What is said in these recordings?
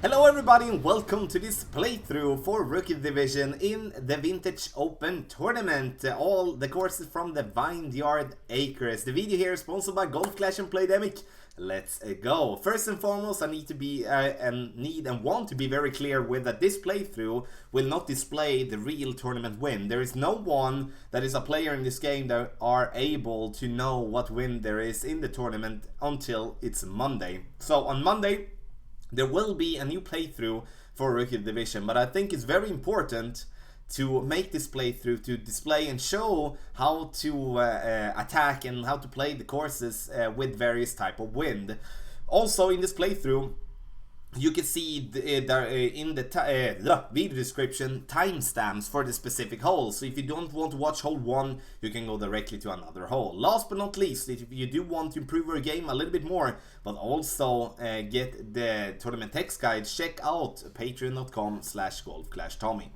Hello everybody and welcome to this playthrough for Rookie Division in the Vintage Open Tournament. All the courses from the Vineyard Acres. The video here is sponsored by Golf Clash and Playdemic. Let's go. First and foremost, I need to be and want to be very clear with that this playthrough will not display the real tournament win. There is no one that is a player in this game that are able to know what win there is in the tournament until it's Monday. So on Monday there will be a new playthrough for Rookie Division, but I think it's very important to make this playthrough to display and show how to attack and how to play the courses with various type of wind. Also in this playthrough you can see in the video description timestamps for the specific hole. So if you don't want to watch hole 1, you can go directly to another hole. Last but not least, if you do want to improve your game a little bit more, but also get the tournament text guides, check out patreon.com/golfclashtommy.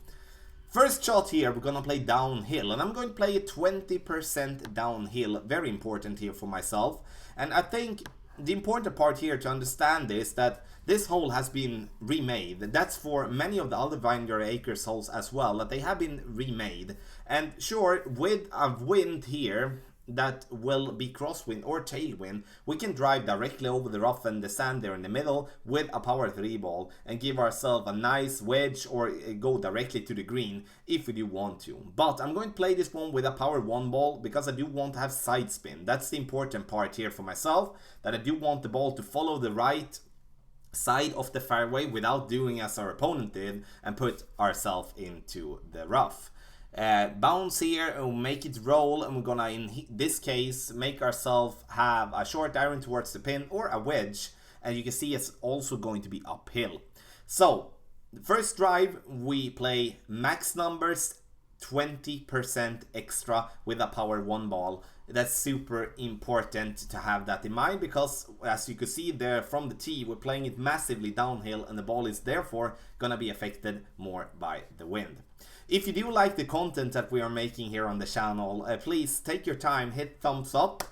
First shot here, we're gonna play downhill, and I'm going to play it 20% downhill. Very important here for myself. And I think the important part here to understand is that this hole has been remade. That's for many of the other Vineyard Acres holes as well, that they have been remade. And sure, with a wind here that will be crosswind or tailwind, we can drive directly over the rough and the sand there in the middle with a power 3 ball and give ourselves a nice wedge or go directly to the green if we do want to. But I'm going to play this one with a power 1 ball because I do want to have side spin. That's the important part here for myself, that I do want the ball to follow the right side of the fairway without doing as our opponent did and put ourselves into the rough. Bounce here and make it roll, and we're gonna in this case make ourselves have a short iron towards the pin or a wedge, and you can see it's also going to be uphill. So the first drive we play max numbers, 20% extra with a power 1 ball. That's super important to have that in mind, because as you can see there from the tee, we're playing it massively downhill and the ball is therefore gonna be affected more by the wind. If you do like the content that we are making here on the channel, please take your time, hit thumbs up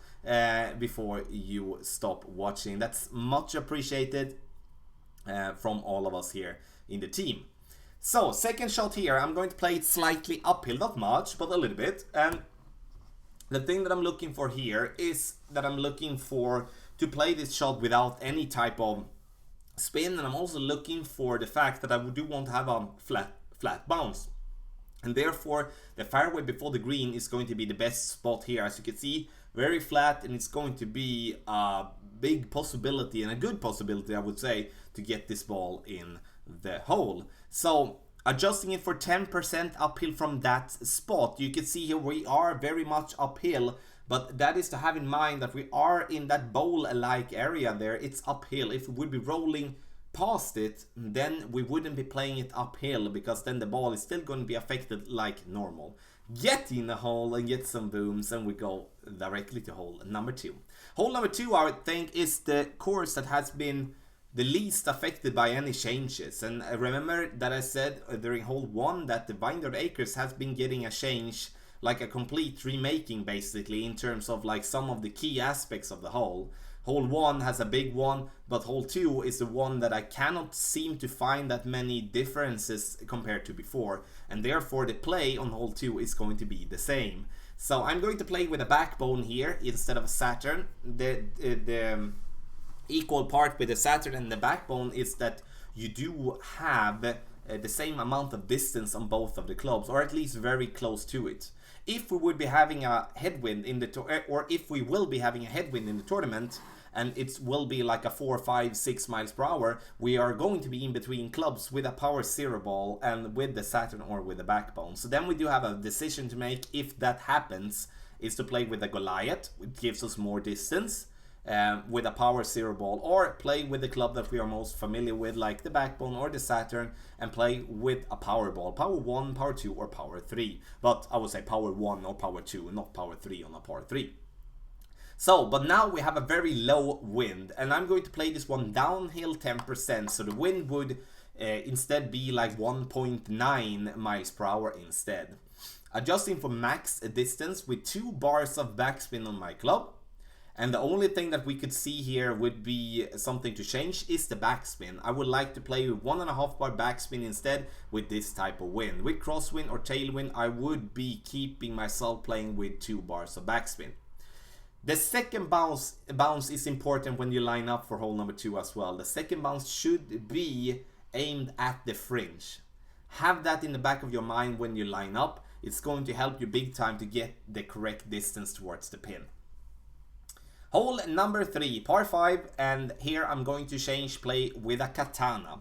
before you stop watching. That's much appreciated from all of us here in the team. So second shot here, I'm going to play it slightly uphill, not much, but a little bit. And the thing that I'm looking for here is that I'm looking for to play this shot without any type of spin, and I'm also looking for the fact that I do want to have a flat bounce. And therefore the fairway before the green is going to be the best spot here. As you can see, very flat, and it's going to be a big possibility, and a good possibility I would say, to get this ball in the hole. So adjusting it for 10% uphill from that spot, you can see here we are very much uphill, but that is to have in mind that we are in that bowl-like area there. It's uphill. If we would be rolling past it, then we wouldn't be playing it uphill, because then the ball is still going to be affected like normal. Get in the hole and get some booms, and we go directly to hole number 2. Hole number 2, I would think, is the course that has been the least affected by any changes. And remember that I said during hole 1 that the Vineyard Acres has been getting a change, like a complete remaking basically, in terms of like some of the key aspects of the hole. Hole 1 has a big one, but hole 2 is the one that I cannot seem to find that many differences compared to before, and therefore the play on hole 2 is going to be the same. So I'm going to play with a backbone here instead of a Saturn. The equal part with the Saturn and the backbone is that you do have the same amount of distance on both of the clubs, or at least very close to it. If we would be having a headwind in the or if we will be having a headwind in the tournament, and it will be like a 4, 5, 6 miles per hour, we are going to be in between clubs with a power 0 ball and with the Saturn or with the backbone. So then we do have a decision to make. If that happens, is to play with a Goliath, which gives us more distance, with a power 0 ball, or play with the club that we are most familiar with, like the backbone or the Saturn, and play with a power ball, power 1, power 2, or power 3. But I would say power 1 or power 2, not power 3 on a power 3. So, but now we have a very low wind, and I'm going to play this one downhill 10%, so the wind would instead be like 1.9 miles per hour instead. Adjusting for max distance with 2 bars of backspin on my club, And the only thing that we could see here would be something to change is the backspin. I would like to play with 1.5 bar backspin instead with this type of wind. With crosswind or tailwind, I would be keeping myself playing with 2 bars of backspin. The second bounce is important when you line up for hole number 2 as well. The second bounce should be aimed at the fringe. Have that in the back of your mind when you line up. It's going to help you big time to get the correct distance towards the pin. Hole number 3, par 5, and here I'm going to change play with a katana.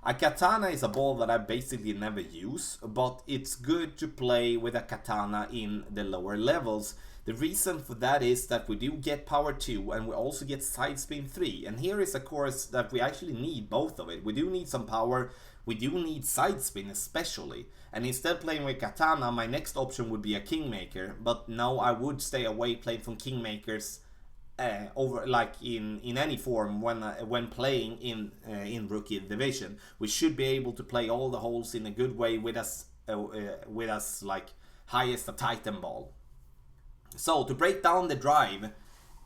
A katana is a ball that I basically never use, but it's good to play with a katana in the lower levels. The reason for that is that we do get power 2 and we also get side spin 3. And here is a course that we actually need both of it. We do need some power, we do need side spin especially. And instead playing with katana, my next option would be a kingmaker. But no, I would stay away playing from kingmakers over like in any form when playing in rookie division. We should be able to play all the holes in a good way with us like highest a Titan ball. So to break down the drive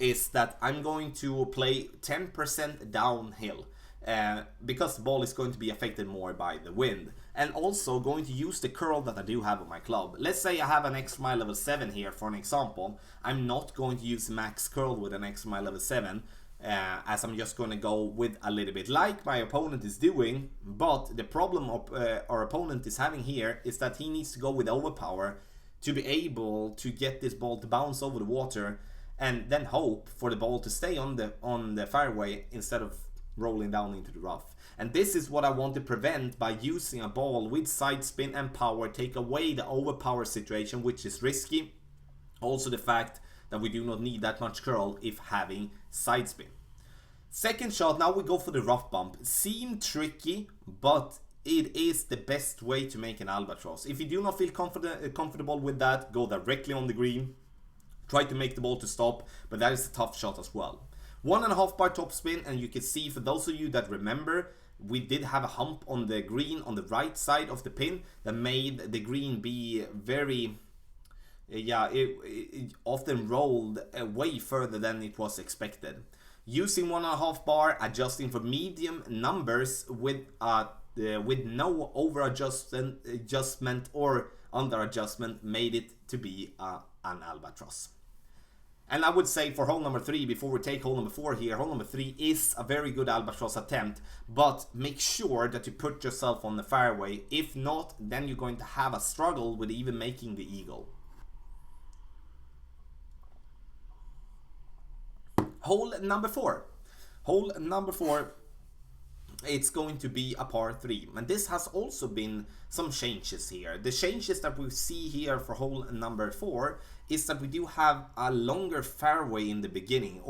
is that I'm going to play 10% downhill because the ball is going to be affected more by the wind, and also going to use the curl that I do have on my club. Let's say I have an XMI level 7 here for an example. I'm not going to use max curl with an XMI level 7 as I'm just going to go with a little bit like my opponent is doing, but the problem our opponent is having here is that he needs to go with overpower to be able to get this ball to bounce over the water and then hope for the ball to stay on the fairway instead of rolling down into the rough. And this is what I want to prevent by using a ball with side spin and power, take away the overpower situation, which is risky. Also the fact that we do not need that much curl if having side spin. Second shot, now we go for the rough bump. Seem tricky, but it is the best way to make an albatross. If you do not feel comfortable with that, go directly on the green. Try to make the ball to stop, but that is a tough shot as well. 1.5 bar topspin, and you can see, for those of you that remember, we did have a hump on the green on the right side of the pin that made the green be very, it often rolled way further than it was expected. Using 1.5 bar, adjusting for medium numbers with no over adjustment or under adjustment made it to be an albatross. And I would say for hole number 3, before we take hole number 4 here, hole number 3 is a very good albatross attempt, but make sure that you put yourself on the fairway. If not, then you're going to have a struggle with even making the eagle. Hole number 4. Hole number 4, it's going to be a par 3, and this has also been some changes here. The changes that we see here for hole number 4 is that we do have a longer fairway in the beginning,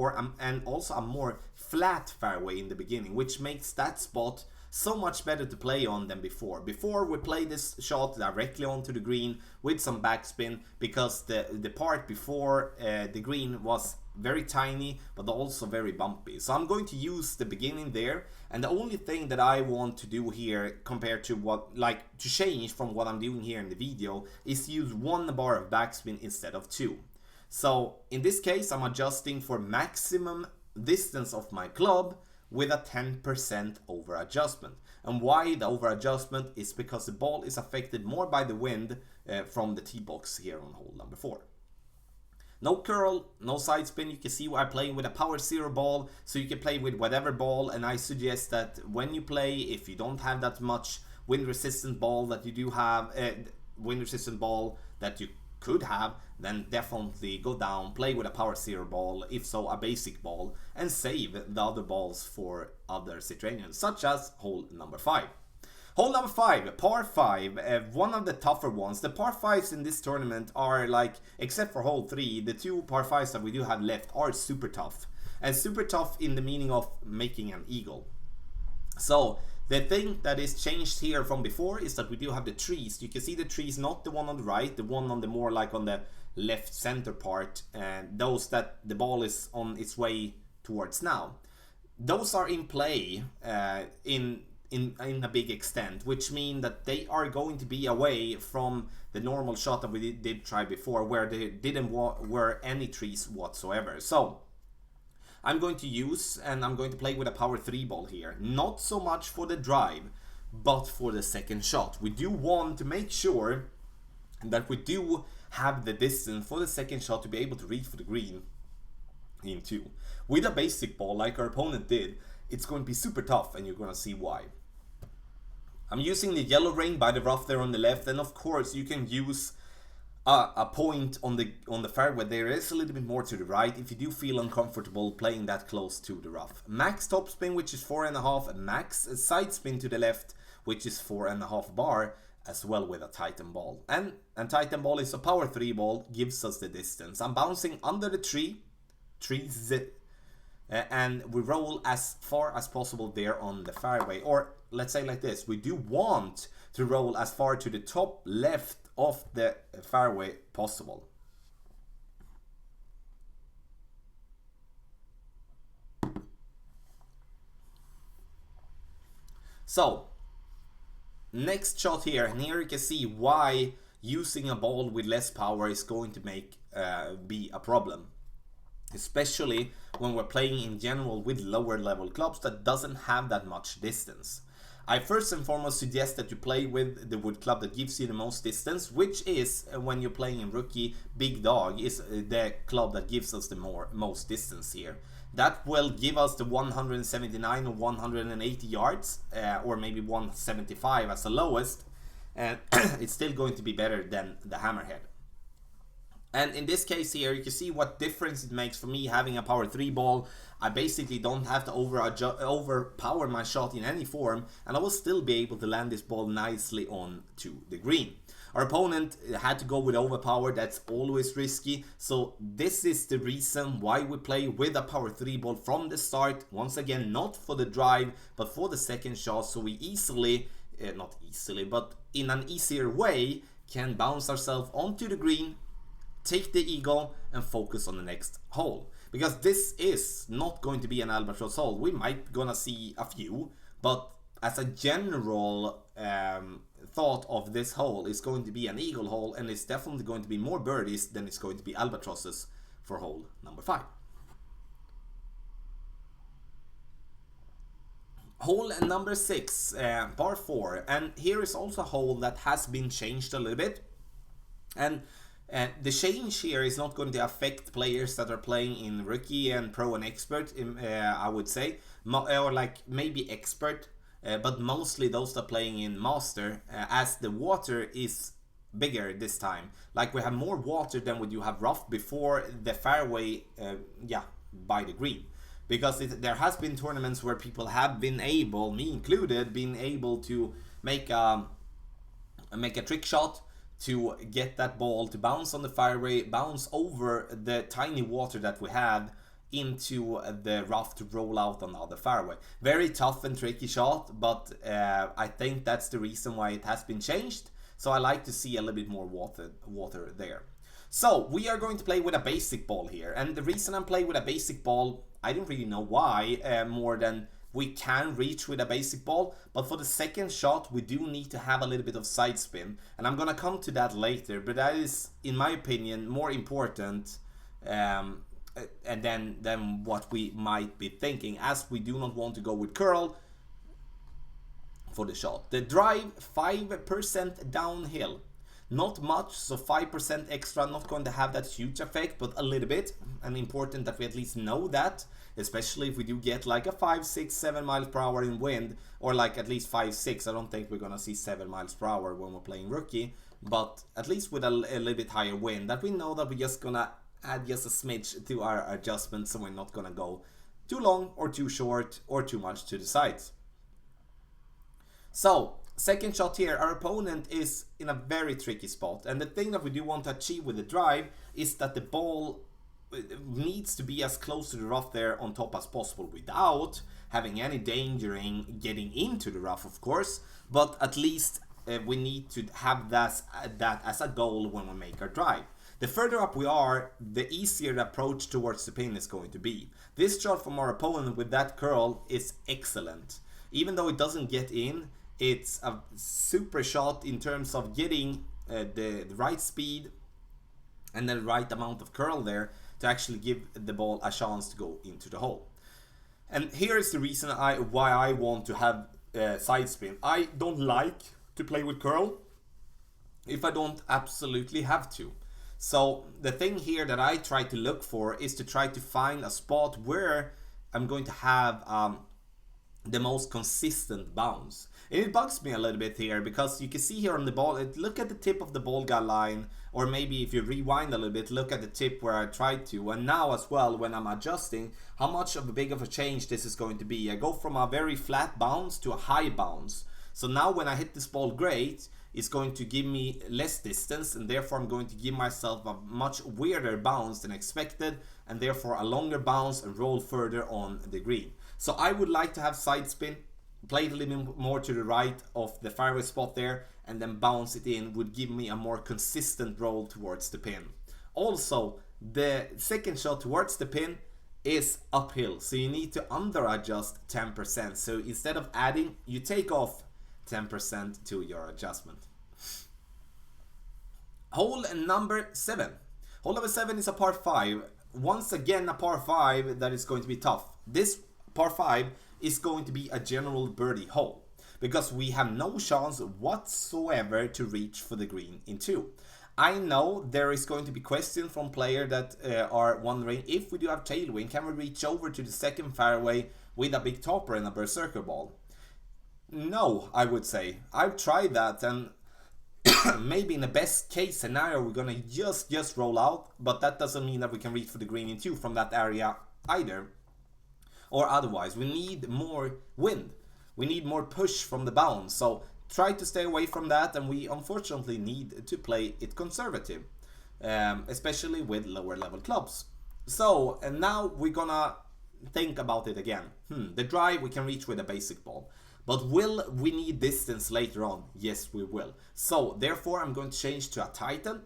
and also a more flat fairway in the beginning, which makes that spot so much better to play on than before. Before we played this shot directly onto the green with some backspin because the part before the green was very tiny but also very bumpy. So I'm going to use the beginning there, and the only thing that I want to do here compared to to change from what I'm doing here in the video is use 1 bar of backspin instead of 2. So in this case I'm adjusting for maximum distance of my club with a 10% over adjustment. And why the over adjustment is because the ball is affected more by the wind from the tee box here on hole number 4. No curl, no side spin. You can see I'm playing with a power 0 ball, so you can play with whatever ball, and I suggest that when you play, if you don't have that much wind resistant ball that you do have, wind resistant ball that you could have, then definitely go down, play with a power 0 ball, if so a basic ball, and save the other balls for other situations, such as hole number 5. Hole number 5, par 5, one of the tougher ones. The par 5s in this tournament are like, except for hole 3, the 2 par 5s that we do have left are super tough. And super tough in the meaning of making an eagle. So the thing that is changed here from before is that we do have the trees. You can see the trees, not the one on the right, the one on the more like on the left center part, and those that the ball is on its way towards now. Those are in play in a big extent, which mean that they are going to be away from the normal shot that we did try before, where there were any trees whatsoever. So I'm going to use, and I'm going to play with a power 3 ball here. Not so much for the drive, but for the second shot. We do want to make sure that we do have the distance for the second shot to be able to reach for the green in 2. With a basic ball, like our opponent did, it's going to be super tough, and you're going to see why. I'm using the yellow ring by the rough there on the left, and of course you can use a point on the fairway. There is a little bit more to the right if you do feel uncomfortable playing that close to the rough. Max topspin, which is 4.5, and max side spin to the left, which is 4.5 bar, as well with a Titan ball. And Titan ball is a power 3 ball, gives us the distance. I'm bouncing under the trees, and we roll as far as possible there on the fairway. Or let's say like this, we do want to roll as far to the top left of the fairway possible. So, next shot here, and here you can see why using a ball with less power is going to be a problem. Especially when we're playing in general with lower level clubs that doesn't have that much distance. I first and foremost suggest that you play with the wood club that gives you the most distance, which is, when you're playing in rookie, Big Dog is the club that gives us the most distance here. That will give us the 179 or 180 yards, or maybe 175 as the lowest, and it's still going to be better than the hammerhead. And in this case here, you can see what difference it makes for me having a power 3 ball. I basically don't have to overpower my shot in any form, and I will still be able to land this ball nicely on to the green. Our opponent had to go with overpower. That's always risky. So this is the reason why we play with a power 3 ball from the start. Once again, not for the drive, but for the second shot. So we easily, not easily, but in an easier way, can bounce ourselves onto the green, take the eagle, and focus on the next hole. Because this is not going to be an albatross hole. We might gonna see a few, but as a general thought of this hole, is going to be an eagle hole, and it's definitely going to be more birdies than it's going to be albatrosses for hole number 5. Hole number 6, par 4, and here is also a hole that has been changed a little bit, and the change here is not going to affect players that are playing in rookie and pro and expert, I would say, or like maybe expert, but mostly those that are playing in master, as the water is bigger this time. Like we have more water than what you have rough before the fairway, by the green. Because there has been tournaments where people have been able, me included, been able to make a trick shot to get that ball to bounce on the fairway, bounce over the tiny water that we had into the rough to roll out on the other fairway. Very tough and tricky shot, but I think that's the reason why it has been changed. So I like to see a little bit more water there. So we are going to play with a basic ball here, and the reason I'm playing with a basic ball, I don't really know why, more than we can reach with a basic ball, but for the second shot we do need to have a little bit of side spin, and I'm gonna come to that later, but that is, in my opinion, more important than what we might be thinking, as we do not want to go with curl for the shot. The drive, 5% downhill. Not much, so 5% extra, not going to have that huge effect, but a little bit, and important that we at least know that, especially if we do get like a 5, 6, 7 miles per hour in wind, or like at least 5, 6. I don't think we're gonna see 7 miles per hour when we're playing rookie, but at least with a little bit higher wind, that we know that we're just gonna add just a smidge to our adjustment, so we're not gonna go too long or too short or too much to the sides. So second shot here, our opponent is in a very tricky spot, and the thing that we do want to achieve with the drive is that the ball needs to be as close to the rough there on top as possible without having any danger in getting into the rough, of course, but at least we need to have that as a goal when we make our drive. The further up we are, the easier the approach towards the pin is going to be. This shot from our opponent with that curl is excellent. Even though it doesn't get in, it's a super shot in terms of getting the right speed and the right amount of curl there to actually give the ball a chance to go into the hole. And here is the reason why I want to have side spin. I don't like to play with curl if I don't absolutely have to. So the thing here that I try to look for is to try to find a spot where I'm going to have the most consistent bounce. And it bugs me a little bit here because you can see here on the ball, look at the tip of the ball guide line, or maybe if you rewind a little bit, look at the tip where I tried to. And now as well, when I'm adjusting, how much of a big of a change this is going to be. I go from a very flat bounce to a high bounce. So now when I hit this ball great, it's going to give me less distance, and therefore I'm going to give myself a much weirder bounce than expected, and therefore a longer bounce and roll further on the green. So I would like to have side spin, play it a little bit more to the right of the fairway spot there, and then bounce it in would give me a more consistent roll towards the pin. Also, the second shot towards the pin is uphill, so you need to under adjust 10%. So instead of adding, you take off 10% to your adjustment. Hole number 7. Hole number 7 is a par 5. Once again, a par 5 that is going to be tough. This par 5 is going to be a general birdie hole because we have no chance whatsoever to reach for the green in 2. I know there is going to be questions from players that are wondering, if we do have tailwind, can we reach over to the second fairway with a big topper and a berserker ball? No, I would say. I've tried that, and maybe in the best case scenario we're gonna just roll out, but that doesn't mean that we can reach for the green in 2 from that area either. Or otherwise, we need more wind. We need more push from the bounce. So try to stay away from that, and we unfortunately need to play it conservative, especially with lower level clubs. So, and now we're gonna think about it again. The drive we can reach with a basic ball. But will we need distance later on? Yes, we will. So, therefore, I'm going to change to a Titan.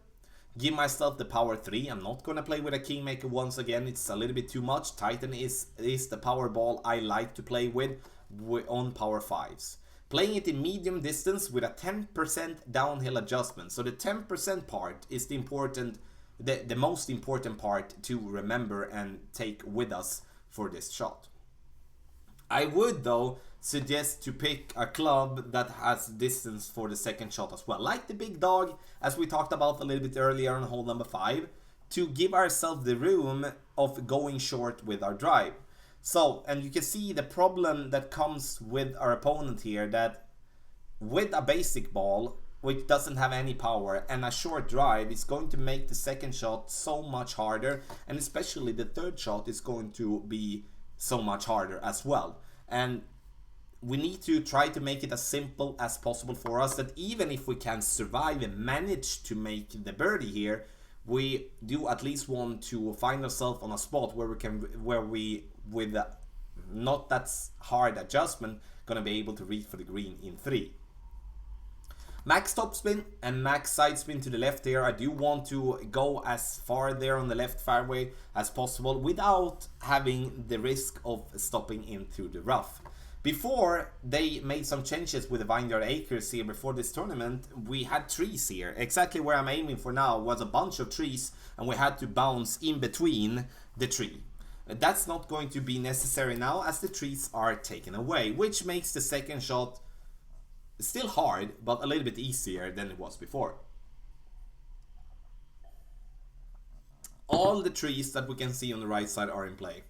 Give myself the power 3. I'm not going to play with a Kingmaker once again. It's a little bit too much. Titan is the power ball I like to play with on power 5s. Playing it in medium distance with a 10% downhill adjustment. So the 10% part is the most important part to remember and take with us for this shot. I would, though, suggest to pick a club that has distance for the second shot as well, like the big dog, as we talked about a little bit earlier on hole number 5, to give ourselves the room of going short with our drive. So, and you can see the problem that comes with our opponent here, that with a basic ball which doesn't have any power and a short drive, is going to make the second shot so much harder, and especially the third shot is going to be so much harder as well. And we need to try to make it as simple as possible for us, that even if we can survive and manage to make the birdie here, we do at least want to find ourselves on a spot where we with not that hard adjustment gonna be able to reach for the green in 3. Max topspin and max side spin to the left here. I do want to go as far there on the left fairway as possible without having the risk of stopping into the rough. Before they made some changes with the Vineyard Acres here before this tournament, we had trees here. Exactly where I'm aiming for now was a bunch of trees, and we had to bounce in between the tree. That's not going to be necessary now, as the trees are taken away, which makes the second shot still hard, but a little bit easier than it was before. All the trees that we can see on the right side are in play.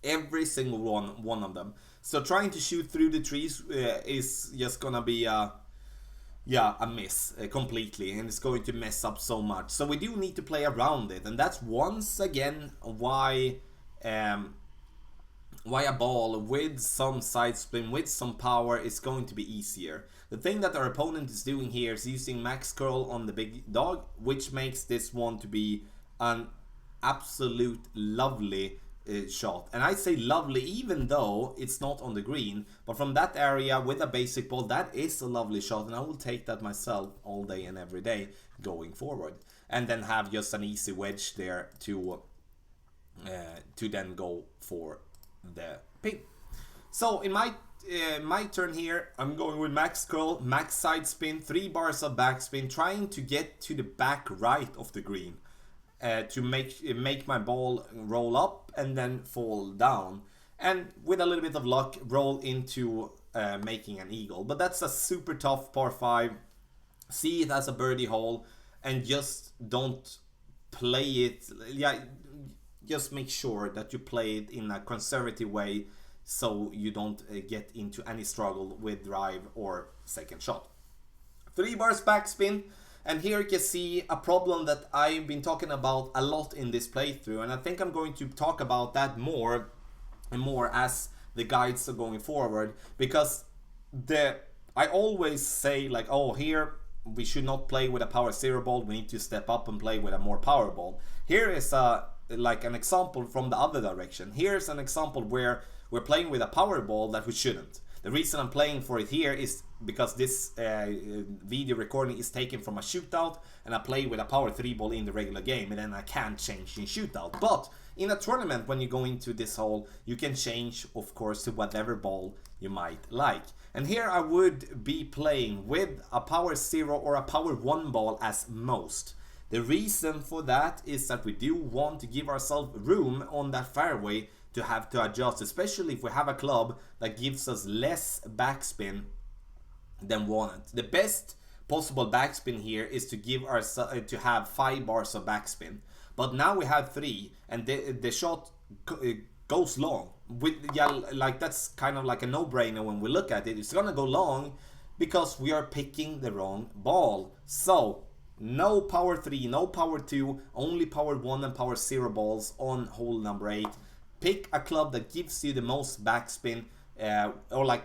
Every single one of them. So trying to shoot through the trees is just gonna be a miss completely, and it's going to mess up so much. So we do need to play around it, and that's once again why a ball with some side spin, with some power, is going to be easier. The thing that our opponent is doing here is using max curl on the big dog, which makes this one to be an absolute lovely shot. And I say lovely even though it's not on the green, but from that area with a basic ball, that is a lovely shot, and I will take that myself all day and every day going forward. And then have just an easy wedge there to then go for the pin. So in my turn here, I'm going with max curl, max side spin, 3 bars of backspin, trying to get to the back right of the green. to make my ball roll up and then fall down, and with a little bit of luck roll into making an eagle. But that's a super tough par 5. See it as a birdie hole and just don't play it. Yeah, just make sure that you play it in a conservative way so you don't get into any struggle with drive or second shot. 3 bars backspin, and here you can see a problem that I've been talking about a lot in this playthrough, and I think I'm going to talk about that more and more as the guides are going forward, because I always say like, oh, here we should not play with a power 0 ball, we need to step up and play with a more power ball. Here is like an example from the other direction. Here's an example where we're playing with a power ball that we shouldn't. The reason I'm playing for it here is because this video recording is taken from a shootout, and I play with a power 3 ball in the regular game, and then I can't change in shootout. But in a tournament, when you go into this hole, you can change, of course, to whatever ball you might like. And here I would be playing with a power 0 or a power 1 ball as most. The reason for that is that we do want to give ourselves room on that fairway to have to adjust, especially if we have a club that gives us less backspin than wanted. The best possible backspin here is to give ourselves to have 5 bars of backspin, but now we have 3, and the shot goes long. Like that's kind of like a no-brainer when we look at it. It's gonna go long because we are picking the wrong ball. So no power 3, no power 2, only power 1 and power 0 balls on hole number 8. Pick a club that gives you the most backspin, or like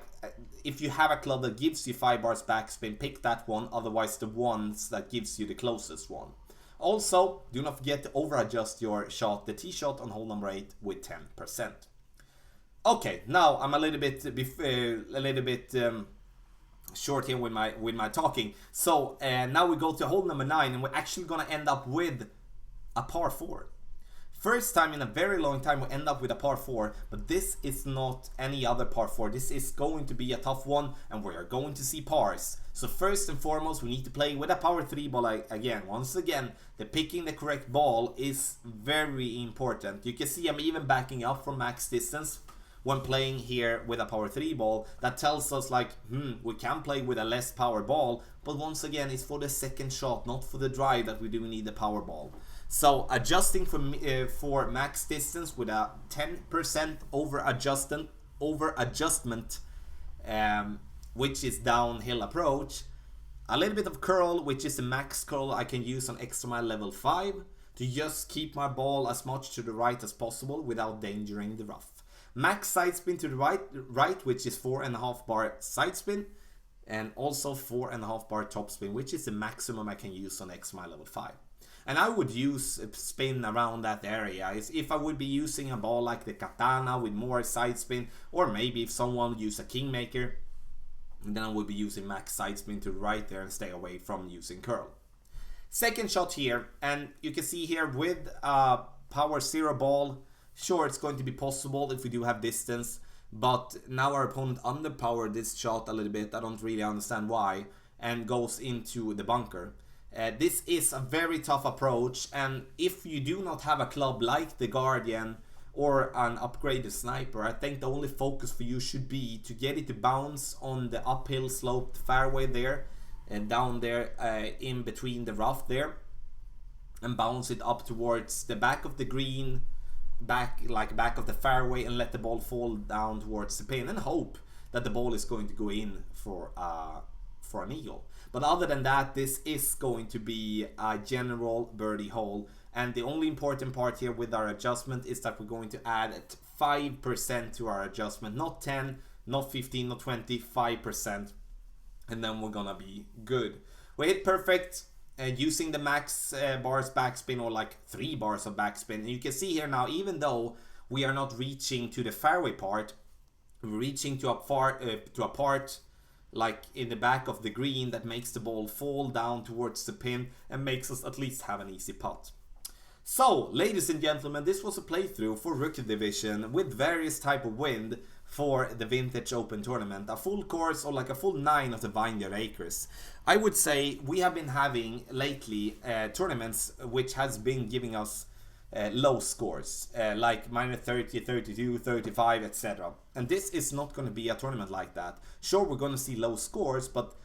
if you have a club that gives you 5 bars backspin, pick that one, otherwise the ones that gives you the closest one. Also, do not forget to over adjust your shot, the tee shot on hole number 8 with 10%. Okay, now I'm a little bit short here with my talking. So now we go to hole number 9, and we're actually gonna end up with a par 4. First time in a very long time we end up with a par 4, but this is not any other par 4. This is going to be a tough one, and we are going to see pars. So first and foremost, we need to play with a power 3 ball again. Once again, picking the correct ball is very important. You can see I'm even backing up from max distance when playing here with a power 3 ball. That tells us like, we can play with a less power ball, but once again, it's for the second shot, not for the drive that we do need the power ball. So adjusting for max distance with a 10% over adjustment, which is downhill approach. A little bit of curl, which is the max curl I can use on extra mile level 5 to just keep my ball as much to the right as possible without endangering the rough. Max side spin to the right, which is 4.5 bar side spin, and also 4.5 bar top spin, which is the maximum I can use on extra mile level 5. And I would use spin around that area. If I would be using a ball like the Katana with more side spin, or maybe if someone would use a Kingmaker, then I would be using max side spin to the right there and stay away from using curl. Second shot here, and you can see here with a power 0 ball, sure, it's going to be possible if we do have distance, but now our opponent underpowered this shot a little bit. I don't really understand why, and goes into the bunker. This is a very tough approach, and if you do not have a club like the Guardian or an upgraded Sniper, I think the only focus for you should be to get it to bounce on the uphill sloped fairway there, and down there in between the rough there, and bounce it up towards the back of the green, back of the fairway, and let the ball fall down towards the pin, and hope that the ball is going to go in for an eagle. But other than that, this is going to be a general birdie hole, and the only important part here with our adjustment is that we're going to add 5% to our adjustment, not 10, not 15, not 20, 5%, and then we're gonna be good. We hit perfect using the max bars backspin, or like 3 bars of backspin, and you can see here now, even though we are not reaching to the fairway part, we're reaching to a part like in the back of the green that makes the ball fall down towards the pin and makes us at least have an easy putt. So, ladies and gentlemen, this was a playthrough for Rookie Division with various type of wind for the Vintage Open tournament, a full course or like a full 9 of the Vineyard Acres. I would say we have been having lately tournaments which has been giving us low scores, like minus 30, 32, 35, etc. And this is not going to be a tournament like that. Sure, we're going to see low scores, but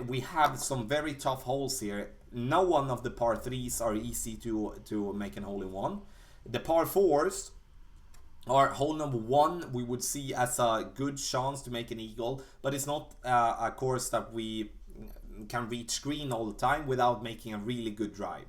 we have some very tough holes here. No one of the par 3s are easy to make an hole in one. The par 4s are hole number 1 we would see as a good chance to make an eagle, but it's not a course that we can reach green all the time without making a really good drive.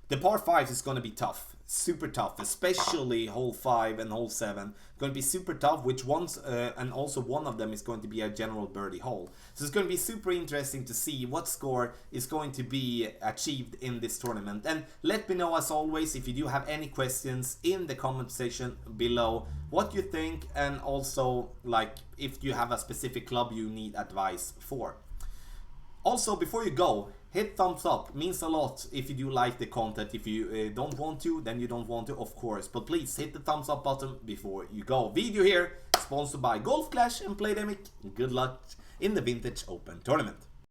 The par 5 is going to be tough, super tough, especially hole 5 and hole 7. Going to be super tough, which ones, and also one of them is going to be a general birdie hole. So it's going to be super interesting to see what score is going to be achieved in this tournament. And let me know, as always, if you do have any questions in the comment section below, what you think, and also like if you have a specific club you need advice for. Also, before you go, hit thumbs up, means a lot if you do like the content. If you don't want to, then you don't want to, of course. But please hit the thumbs up button before you go. Video here, sponsored by Golf Clash and Playdemic. Good luck in the Vintage Open tournament.